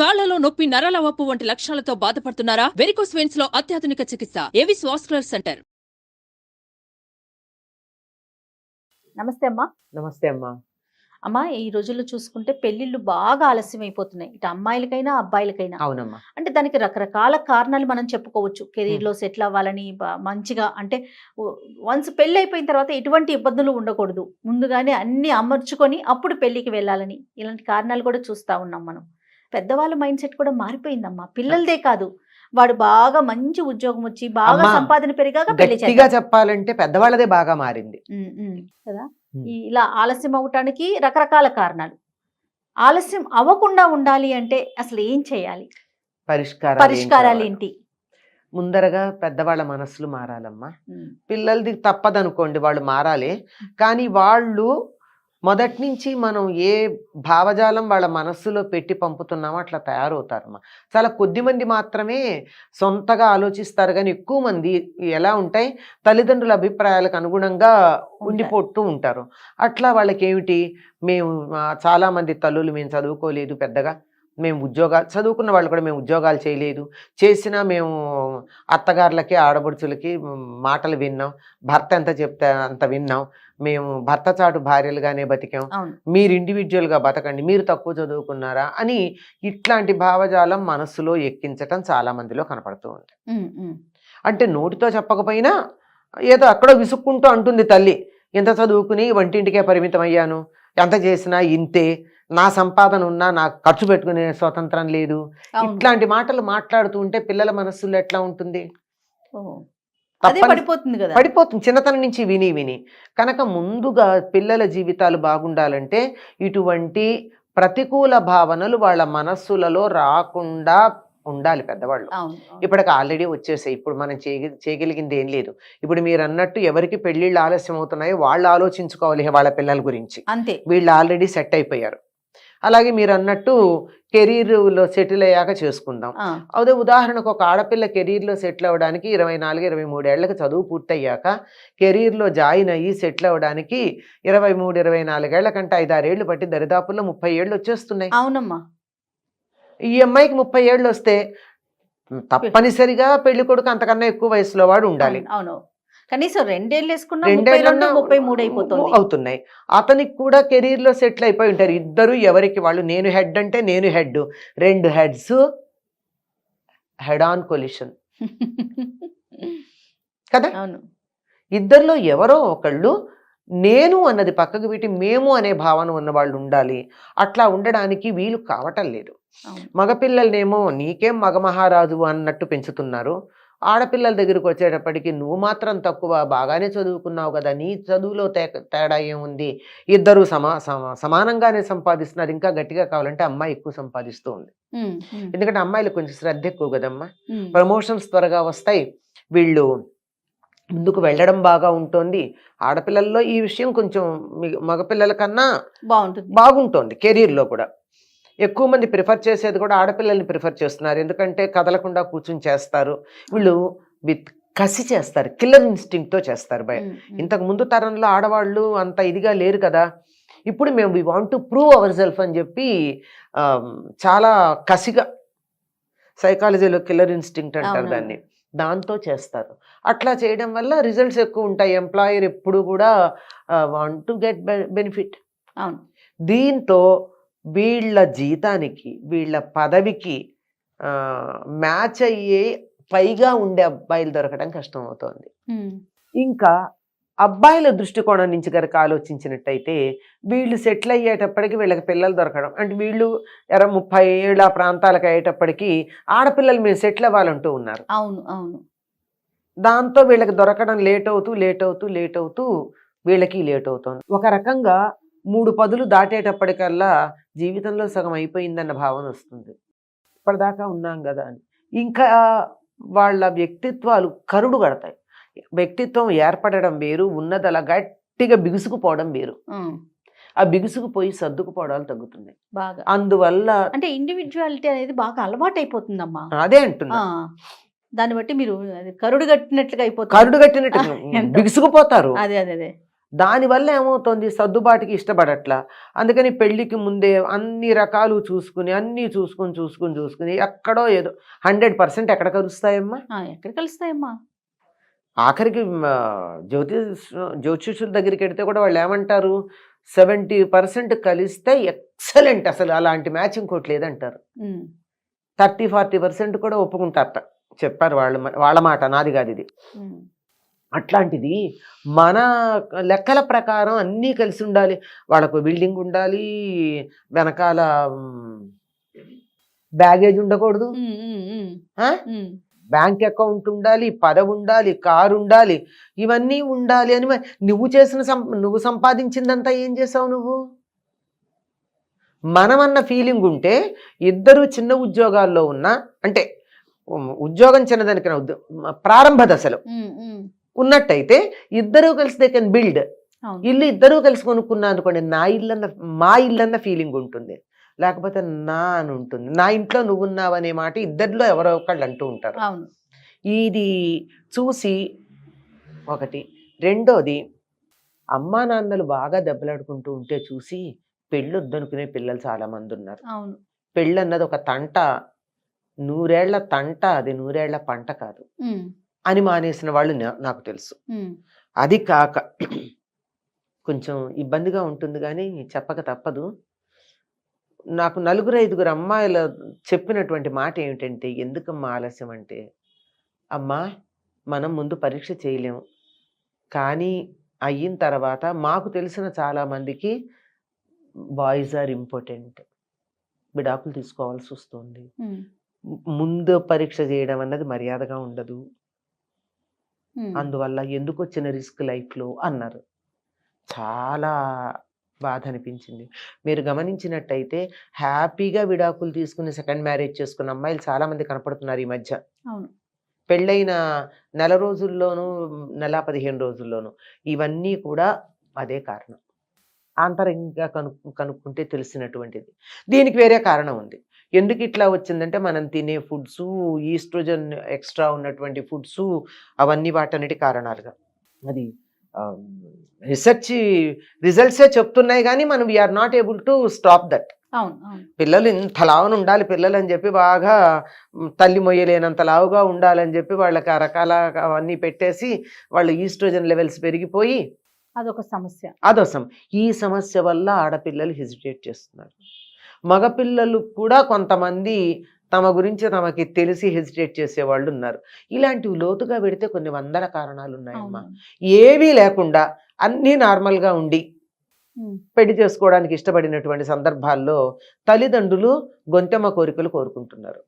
కాళ్లలో నొప్పి, నరాల వాపు వంటి లక్షణాలతో బాధపడుతున్నారా? వెరికోస్ వెయిన్స్ లో అత్యాధునిక చికిత్స ఏవిస్ వాస్కులర్ సెంటర్. నమస్తే అమ్మా. నమస్తే అమ్మా. అమ్మా, ఈ రోజుల్లో చూసుకుంటే పెళ్లిళ్ళు బాగా ఆలస్యం అయిపోతున్నాయి, ఇటు అమ్మాయిలకైనా అబ్బాయిలకైనా. అవునమ్మా. అంటే దానికి రకరకాల కారణాలు మనం చెప్పుకోవచ్చు. కెరీర్ లో సెటిల్ అవ్వాలని, మంచిగా అంటే వన్స్ పెళ్లి అయిపోయిన తర్వాత ఎటువంటి ఇబ్బందులు ఉండకూడదు, ముందుగానే అన్ని అమర్చుకొని అప్పుడు పెళ్లికి వెళ్ళాలని, ఇలాంటి కారణాలు కూడా చూస్తా ఉన్నాం మనం. పెద్దవాళ్ళ మైండ్ సెట్ కూడా మారిపోయిందమ్మా. పిల్లలదే కాదు, వాడు బాగా మంచి ఉద్యోగం వచ్చి బాగా సంపాదన పెరిగాక పెళ్లి గట్టిగా చెప్పాలంటే పెద్దవాళ్ళదే బాగా మారింది కదా. ఇలా ఆలస్యం అవటానికి రకరకాల కారణాలు. ఆలస్యం అవ్వకుండా ఉండాలి అంటే అసలు ఏం చేయాలి? పరిష్కారాలు ఏంటి? ముందరగా పెద్దవాళ్ళ మనసులు మారాలమ్మా. పిల్లలది తప్పదనుకోండి, వాళ్ళు మారాలి. కానీ వాళ్ళు మొదటి నుంచి మనం ఏ భావజాలం వాళ్ళ మనస్సులో పెట్టి పంపుతున్నామో అట్లా తయారవుతారమ్మా. చాలా కొద్ది మంది మాత్రమే సొంతగా ఆలోచిస్తారు, కానీ ఎక్కువ మంది ఎలా ఉంటాయి, తల్లిదండ్రుల అభిప్రాయాలకు అనుగుణంగా ఉండిపోతూ ఉంటారు. అట్లా వాళ్ళకి ఏమిటి, మేము చాలామంది తల్లులు మేము చదువుకోలేదు పెద్దగా, మేము ఉద్యోగాలు చదువుకున్న వాళ్ళు కూడా మేము ఉద్యోగాలు చేయలేదు, చేసినా మేము అత్తగారులకి ఆడబడుచులకి మాటలు విన్నాం, భర్త ఎంత చెప్తే అంత విన్నాం, మేము భర్త చాటు భార్యలుగానే బతికాం, మీరు ఇండివిజువల్గా బతకండి, మీరు తక్కువ చదువుకున్నారా అని ఇట్లాంటి భావజాలం మనస్సులో ఎక్కించటం చాలా మందిలో కనపడుతూ ఉంది. అంటే నోటితో చెప్పకపోయినా ఏదో అక్కడో విసుక్కుంటూ అంటుంది తల్లి, ఎంత చదువుకుని వంటింటికే పరిమితం అయ్యాను, ఎంత చేసినా ఇంతే, నా సంపాదన ఉన్నా నాకు ఖర్చు పెట్టుకునే స్వతంత్రం లేదు, ఇట్లాంటి మాటలు మాట్లాడుతూ ఉంటే పిల్లల మనస్సులో ఎట్లా ఉంటుంది? పడిపోతుంది చిన్నతనం నుంచి విని విని. కనుక ముందుగా పిల్లల జీవితాలు బాగుండాలంటే ఇటువంటి ప్రతికూల భావనలు వాళ్ళ మనస్సులలో రాకుండా ఉండాలి పెద్దవాళ్ళు. ఇప్పటికి ఆల్రెడీ వచ్చేసాయి, ఇప్పుడు మనం చేయగలిగింది ఏం లేదు. ఇప్పుడు మీరు అన్నట్టు ఎవరికి పెళ్లిళ్ళు ఆలస్యం అవుతున్నాయో వాళ్ళు ఆలోచించుకోవాలి వాళ్ళ పిల్లల గురించి. అంతే, వీళ్ళు ఆల్రెడీ సెట్ అయిపోయారు. అలాగే మీరు అన్నట్టు కెరీర్లో సెటిల్ అయ్యాక చేసుకుందాం. అదే ఉదాహరణకు ఒక ఆడపిల్ల కెరీర్లో సెటిల్ అవ్వడానికి 24-23 ఏళ్లకు చదువు పూర్తయ్యాక కెరీర్లో జాయిన్ అయ్యి సెటిల్ అవ్వడానికి 23-24 ఏళ్ల కంటే 5-6 ఏళ్ళు పట్టి దరిదాపుల్లో 30 ఏళ్ళు వచ్చేస్తున్నాయి. అవునమ్మా. ఈ అమ్మాయికి 30 ఏళ్ళు వస్తే తప్పనిసరిగా పెళ్లి కొడుకు అంతకన్నా ఎక్కువ వయసులో వాడు ఉండాలి. అవును, కనీసం 2 ఏళ్ళు వేసుకున్నా 32-33 అవుతున్నాయి. అతనికి కూడా కెరీర్ లో సెటిల్ అయిపోయి ఉంటారు ఇద్దరు, ఎవరికి వాళ్ళు. నేను హెడ్ అంటే నేను head, 2 heads head on collision కదా. ఇద్దరిలో ఎవరో ఒకళ్ళు నేను అన్నది పక్కకు పెట్టి మేము అనే భావన ఉన్న వాళ్ళు ఉండాలి. అట్లా ఉండడానికి వీలు కావటం లేదు. మగపిల్లలనేమో నీకేం మగమహారాజు అన్నట్టు పెంచుతున్నారు, ఆడపిల్లల దగ్గరికి వచ్చేటప్పటికి నువ్వు మాత్రం తక్కువ, బాగానే చదువుకున్నావు కదా, నీ చదువులో తేడా ఏముంది, ఇద్దరు సమానంగానే సంపాదిస్తున్నారు. ఇంకా గట్టిగా కావాలంటే అమ్మాయి ఎక్కువ సంపాదిస్తూ ఉంది, ఎందుకంటే అమ్మాయిలు కొంచెం శ్రద్ధ ఎక్కువ కదమ్మా. ప్రమోషన్స్ త్వరగా వస్తాయి, వీళ్ళు ముందుకు వెళ్ళడం బాగా ఉంటుంది. ఆడపిల్లల్లో ఈ విషయం కొంచెం మగపిల్లల కన్నా బాగుంటుంది. కెరీర్లో కూడా ఎక్కువ మంది ప్రిఫర్ చేసేది కూడా ఆడపిల్లల్ని ప్రిఫర్ చేస్తున్నారు, ఎందుకంటే కదలకుండా కూర్చుని చేస్తారు. వీళ్ళు విత్ కసి చేస్తారు, కిల్లర్ ఇన్స్టింక్ట్తో చేస్తారు. ఇంతకు ముందు తరంలో ఆడవాళ్ళు అంత ఇదిగా లేరు కదా. ఇప్పుడు మేము we want to prove our self అని చెప్పి చాలా కసిగా, సైకాలజీలో కిల్లర్ ఇన్స్టింక్ట్ అంటారు దాన్ని, దాంతో చేస్తారు. అట్లా చేయడం వల్ల రిజల్ట్స్ ఎక్కువ ఉంటాయి. ఎంప్లాయర్ ఎప్పుడు కూడా వాంట్ టు గెట్ బెనిఫిట్. దీంతో వీళ్ళ జీతానికి వీళ్ళ పదవికి మ్యాచ్ అయ్యే పైగా ఉండే అబ్బాయిలు దొరకడం కష్టం అవుతోంది. ఇంకా అబ్బాయిల దృష్టికోణం నుంచి కనుక ఆలోచించినట్టయితే వీళ్ళు సెటిల్ అయ్యేటప్పటికి వీళ్ళకి పిల్లలు దొరకడం అంటే వీళ్ళు 30 ఏళ్ళ ప్రాంతాలకు అయ్యేటప్పటికి ఆడపిల్లలు మేము సెటిల్ అవ్వాలంటూ ఉన్నారు. దాంతో వీళ్ళకి దొరకడం లేట్ అవుతూ వీళ్ళకి లేట్ అవుతుంది. ఒక రకంగా 3 పదులు దాటేటప్పటికల్లా జీవితంలో సగం అయిపోయిందన్న భావన వస్తుంది. ఇప్పటిదాకా ఉన్నాం కదా అని. ఇంకా వాళ్ళ వ్యక్తిత్వాలు కరుడు కడతాయి. వ్యక్తిత్వం ఏర్పడడం వేరు, ఉన్నది అలా గట్టిగా బిగుసుకుపోవడం వేరు. ఆ బిగుసుకుపోయి సర్దుకుపోవడాలు తగ్గుతున్నాయి. అందువల్ల అంటే ఇండివిజువాలిటీ అనేది బాగా అలవాటు అయిపోతుందమ్మా. అదే అంటున్నా, దాన్ని బట్టి మీరు కరుడు కట్టినట్లుగా అయిపోతుంది, బిగుసుకుపోతారు. అదే అదే దానివల్ల ఏమవుతుంది, సర్దుబాటుకి ఇష్టపడట్లా. అందుకని పెళ్ళికి ముందే అన్ని రకాలు చూసుకుని అన్నీ చూసుకుని ఎక్కడో ఏదో 100% ఎక్కడ కలుస్తాయమ్మా? ఎక్కడ కలుస్తాయమ్మా? ఆఖరికి జ్యోతిష్యుల దగ్గరికి వెడితే కూడా వాళ్ళు ఏమంటారు, 70% కలిస్తే ఎక్సలెంట్, అసలు అలాంటి మ్యాచ్ ఇంకోటి లేదంటారు. 30-40% కూడా ఒప్పుకుంటారట. చెప్పారు వాళ్ళ మాట, నాది కాదు ఇది. అట్లాంటిది మన లెక్కల ప్రకారం అన్నీ కలిసి ఉండాలి. వాళ్ళకు బిల్డింగ్ ఉండాలి, వెనకాల బ్యాగేజ్ ఉండకూడదు, బ్యాంక్ అకౌంట్ ఉండాలి, పదవి ఉండాలి, కారు ఉండాలి, ఇవన్నీ ఉండాలి అని నువ్వు సంపాదించిందంతా ఏం చేసావు నువ్వు? మనమన్న ఫీలింగ్ ఉంటే ఇద్దరు చిన్న ఉద్యోగాల్లో ఉన్నా, అంటే ఉద్యోగం చిన్నదానికైనా ప్రారంభ దశలో ఉన్నట్టయితే ఇద్దరూ కలిసి దే కెన్ బిల్డ్. ఇల్లు ఇద్దరూ కలిసి కొనుక్కున్నా అనుకోండి, మా ఇల్లన్న ఫీలింగ్ ఉంటుంది. లేకపోతే నా అని ఉంటుంది. నా ఇంట్లో నువ్వు ఉన్నావు అనే మాట ఇద్దరిలో ఎవరో ఒకళ్ళు అంటూ ఉంటారు. ఇది చూసి ఒకటి. రెండోది, అమ్మా నాన్నలు బాగా దెబ్బలాడుకుంటూ ఉంటే చూసి పెళ్ళొద్దనుకునే పిల్లలు చాలా మంది ఉన్నారు. పెళ్ళన్నది ఒక తంట, 100 ఏళ్ల తంట, అది 100 ఏళ్ల పంట కాదు అని మానేసిన వాళ్ళు నాకు తెలుసు. అది కాక కొంచెం ఇబ్బందిగా ఉంటుంది, కానీ చెప్పక తప్పదు. నాకు 4-5 అమ్మాయిలు చెప్పినటువంటి మాట ఏమిటంటే, ఎందుకమ్మా ఆలస్యం అంటే, అమ్మా మనం ముందు పరీక్ష చేయలేము, కానీ అయిన తర్వాత మాకు తెలిసిన చాలా మందికి బాయ్స్ ఆర్ ఇంపార్టెంట్, విడాకులు తీసుకోవాల్సి వస్తుంది, ముందు పరీక్ష చేయడం అన్నది మర్యాదగా ఉండదు, అందువల్ల ఎందుకు వచ్చిన రిస్క్ లైఫ్లో అన్నారు. చాలా బాధ అనిపించింది. మీరు గమనించినట్టయితే హ్యాపీగా విడాకులు తీసుకుని సెకండ్ మ్యారేజ్ చేసుకున్న అమ్మాయిలు చాలా మంది కనపడుతున్నారు ఈ మధ్య. పెళ్ళైన నెల రోజుల్లోనూ, నెల 15 రోజుల్లోనూ. ఇవన్నీ కూడా అదే కారణం. ఆంతరంగా కనుక్కుంటే తెలిసినటువంటిది. దీనికి వేరే కారణం ఉంది. ఎందుకు ఇట్లా వచ్చిందంటే, మనం తినే ఫుడ్స్, ఈస్ట్రోజన్ ఎక్స్ట్రా ఉన్నటువంటి ఫుడ్స్, అవన్నీ వాటన్నిటి కారణాలుగా. అది రీసెర్చ్ రిజల్ట్సే చెప్తున్నాయి, కానీ మనం we are not able to stop that. పిల్లలు ఇంత లావున ఉండాలి పిల్లలు అని చెప్పి, బాగా తల్లి మొయ్యలేనంత లావుగా ఉండాలని చెప్పి వాళ్ళకి ఆ రకాల అవన్నీ పెట్టేసి వాళ్ళు ఈస్ట్రోజన్ లెవెల్స్ పెరిగిపోయి అదొక సమస్య. ఈ సమస్య వల్ల ఆడపిల్లలు హెసిటేట్ చేస్తున్నారు. మగపిల్లలు కూడా కొంతమంది తమ గురించి తమకి తెలిసి హెసిటేట్ చేసేవాళ్ళు ఉన్నారు. ఇలాంటివి లోతుగా పెడితే కొన్ని వందల కారణాలు ఉన్నాయమ్మా. ఏవీ లేకుండా అన్నీ నార్మల్గా ఉండి పెళ్లి చేసుకోవడానికి ఇష్టపడినటువంటి సందర్భాల్లో తల్లిదండ్రులు గొంతెమ్మ కోరికలు కోరుకుంటున్నారు.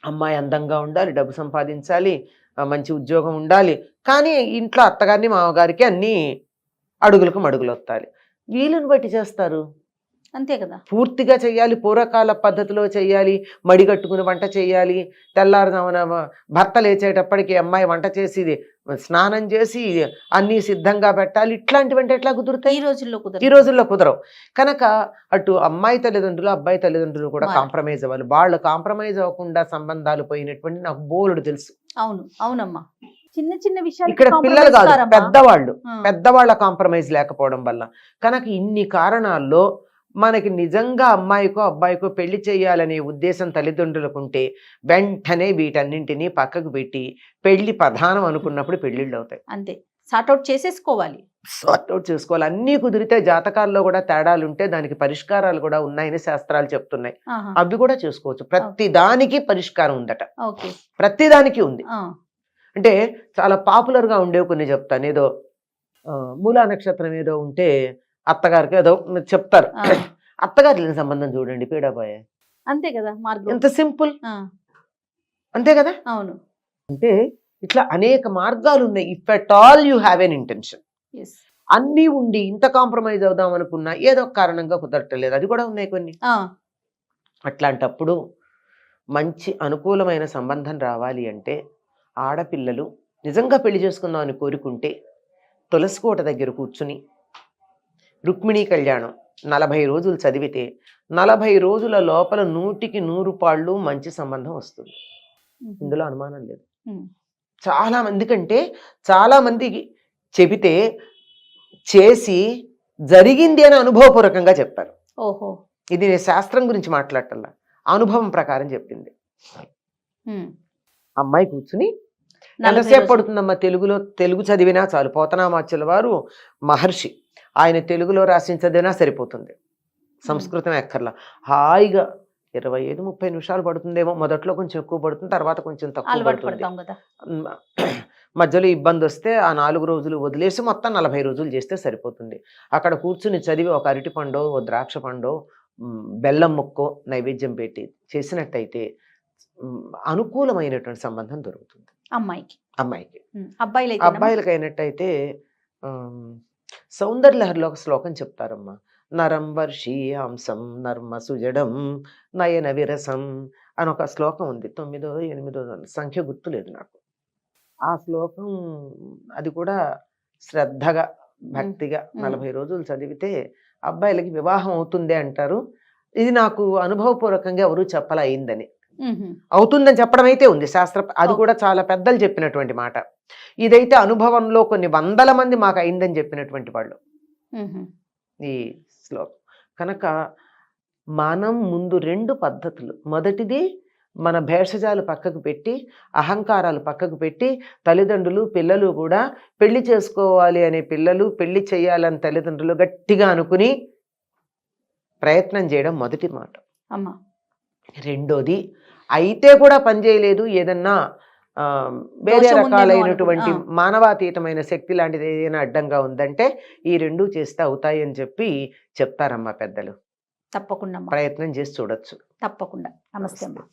అమ్మాయి అందంగా ఉండాలి, డబ్బు సంపాదించాలి, మంచి ఉద్యోగం ఉండాలి, కానీ ఇంట్లో అత్తగారిని మామగారికి అన్నీ అడుగులకు మడుగులు వస్తాయి. వీలుని బట్టి చేస్తారు, అంతే కదా. పూర్తిగా చెయ్యాలి, పూర్వకాల పద్ధతిలో చెయ్యాలి, మడిగట్టుకుని వంట చేయాలి, తెల్లారుజామున భర్త లేచేటప్పటికి అమ్మాయి వంట చేసి స్నానం చేసి అన్నీ సిద్ధంగా పెట్టాలి. ఇట్లాంటివంటే ఎట్లా కుదురుతాయి? ఈ రోజుల్లో కుదరవు. కనుక అటు అమ్మాయి తల్లిదండ్రులు, అబ్బాయి తల్లిదండ్రులు కూడా కాంప్రమైజ్ అవ్వాలి. వాళ్ళు కాంప్రమైజ్ అవ్వకుండా సంబంధాలు పోయినటువంటి నాకు బోలుడు తెలుసు. అవునమ్మా. చిన్న చిన్న విషయాలు ఇక్కడ పిల్లలు కాదు, పెద్దవాళ్ళ కాంప్రమైజ్ లేకపోవడం వల్ల. కనుక ఇన్ని కారణాల్లో మనకి నిజంగా అమ్మాయికో అబ్బాయికో పెళ్లి చేయాలనే ఉద్దేశం తల్లిదండ్రులకు ఉంటే వెంటనే వీటన్నింటినీ పక్కకు పెట్టి పెళ్లి ప్రధానం అనుకున్నప్పుడు పెళ్లిళ్ళు అవుతాయి. అంతే, సార్ట్అవుట్ చేసుకోవాలి. అన్నీ కుదిరితే జాతకాల్లో కూడా తేడాలు ఉంటే దానికి పరిష్కారాలు కూడా ఉన్నాయని శాస్త్రాలు చెప్తున్నాయి. అవి కూడా చేసుకోవచ్చు. ప్రతి దానికి పరిష్కారం ఉందట, ప్రతి దానికి ఉంది. అంటే చాలా పాపులర్ గా ఉండేవి కొన్ని చెప్తాను. ఏదో మూలా నక్షత్రం ఏదో ఉంటే అత్తగారికి ఏదో చెప్తారు, అత్తగారి లేని సంబంధం చూడండి పీడాపోయే. అంతే కదా, ఎంత సింపుల్, అంతే కదా. అవును, అంటే ఇట్లా అనేక మార్గాలు ఉన్నాయి. If at all you have an intention. అన్నీ ఉండి ఇంత కాంప్రమైజ్ అవుదాం అనుకున్నా ఏదో కారణంగా కుదరట్లేదు, అది కూడా ఉన్నాయి కొన్ని. అట్లాంటప్పుడు మంచి అనుకూలమైన సంబంధం రావాలి అంటే ఆడపిల్లలు నిజంగా పెళ్లి చేసుకుందాం అని కోరుకుంటే తులసికోట దగ్గర కూర్చుని రుక్మిణీ కళ్యాణం 40 రోజులు చదివితే 40 రోజుల లోపల 100కి 100 పాళ్ళు మంచి సంబంధం వస్తుంది. ఇందులో అనుమానం లేదు. చాలా మంది కంటే చాలా మంది చెబితే చేసి జరిగింది అని అనుభవపూర్వకంగా చెప్పారు. ఓహో. ఇది నేను శాస్త్రం గురించి మాట్లాడటల్లా, అనుభవం ప్రకారం చెప్పింది. ఉమ్. అమ్మాయి కూర్చుని 40 ఎంతసేపు రోజులు. పడుతుందమ్మా, తెలుగు చదివినా చాలు. పోతనామాచ్యుల వారు మహర్షి, ఆయన తెలుగులో రాసిన చదివినా సరిపోతుంది, సంస్కృతం ఎక్కర్లా. హాయిగా 25-30 నిమిషాలు పడుతుందేమో, మొదట్లో కొంచెం ఎక్కువ పడుతుంది, తర్వాత కొంచెం తక్కువ అలవాటు పడుతుంది. పడతాం కదా. మధ్యలో ఇబ్బంది వస్తే ఆ 4 రోజులు వదిలేసి మొత్తం 40 రోజులు చేస్తే సరిపోతుంది. అక్కడ కూర్చుని చదివి ఒక అరటి పండో, ఓ ద్రాక్ష పండో, బెల్లం ముక్కో నైవేద్యం పెట్టి చేసినట్టయితే అనుకూలమైనటువంటి సంబంధం దొరుకుతుంది అమ్మాయికి. అమ్మాయికి. అబ్బాయిలకి అబ్బాయిలకి అయినట్టయితే సౌందర్యలహరిలో ఒక శ్లోకం చెప్తారమ్మా. నరం వర్షీయాంసం నర్మ సుజడం నయన విరసం అని ఒక శ్లోకం ఉంది. 9ో 8ో సంఖ్య గుర్తులేదు నాకు. ఆ శ్లోకం అది కూడా శ్రద్ధగా భక్తిగా 40 రోజులు చదివితే అబ్బాయిలకి వివాహం అవుతుంది అంటారు. ఇది నాకు అనుభవపూర్వకంగా ఎవరు చెప్పలా అయిందని. అవుతుందని చెప్పడం అయితే ఉంది శాస్త్ర, అది కూడా చాలా పెద్దలు చెప్పినటువంటి మాట. ఇదైతే అనుభవంలో కొన్ని 100 మంది మాకు అయిందని చెప్పినటువంటి వాళ్ళు ఈ శ్లోకం. కనుక మనం ముందు 2 పద్ధతులు, మొదటిది మన భేషజాలు పక్కకు పెట్టి, అహంకారాలు పక్కకు పెట్టి, తల్లిదండ్రులు పిల్లలు కూడా పెళ్లి చేసుకోవాలి అనే పిల్లలు, పెళ్లి చేయాలని తల్లిదండ్రులు గట్టిగా అనుకుని ప్రయత్నం చేయడం మొదటి మాట. అమ్మా. రెండోది అయితే కూడా పనిచేయలేదు, ఏదన్నా వేరే రకాలైనటువంటి మానవాతీతమైన శక్తి లాంటిది ఏదైనా అడ్డంగా ఉందంటే ఈ 2 చేస్తే అవుతాయి అని చెప్పి చెప్తారమ్మా పెద్దలు. తప్పకుండా ప్రయత్నం చేసి చూడొచ్చు. తప్పకుండా. నమస్తే అమ్మా.